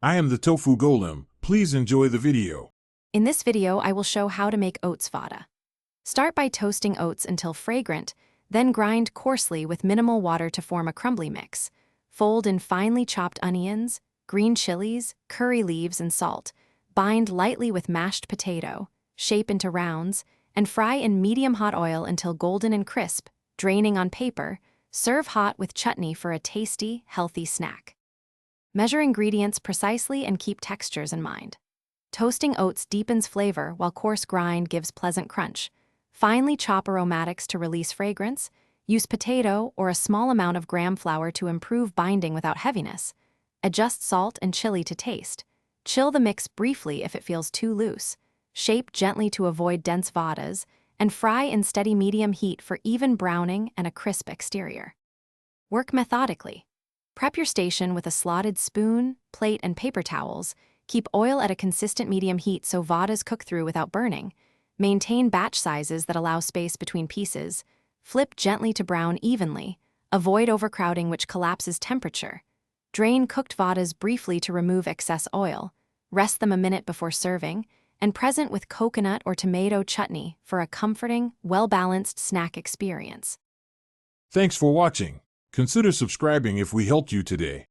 I am the tofu golem. Please enjoy the video. In this video, I will show how to make Oats Vada. Start by toasting oats until fragrant, then grind coarsely with minimal water to form a crumbly mix. Fold in finely chopped onions, green chilies, curry leaves, and salt. Bind lightly with mashed potato, shape into rounds, and fry in medium-hot oil until golden and crisp, draining on paper. Serve hot with chutney for a tasty, healthy snack. Measure ingredients precisely and keep textures in mind. Toasting oats deepens flavor while coarse grind gives pleasant crunch. Finely chop aromatics to release fragrance. Use potato or a small amount of gram flour to improve binding without heaviness. Adjust salt and chili to taste. Chill the mix briefly if it feels too loose. Shape gently to avoid dense vadas, and fry in steady medium heat for even browning and a crisp exterior. Work methodically. Prep your station with a slotted spoon, plate, and paper towels. Keep oil at a consistent medium heat so vadas cook through without burning. Maintain batch sizes that allow space between pieces. Flip gently to brown evenly. Avoid overcrowding, which collapses temperature. Drain cooked vadas briefly to remove excess oil. Rest them a minute before serving, and present with coconut or tomato chutney for a comforting, well-balanced snack experience. Thanks for watching. Consider subscribing if we helped you today.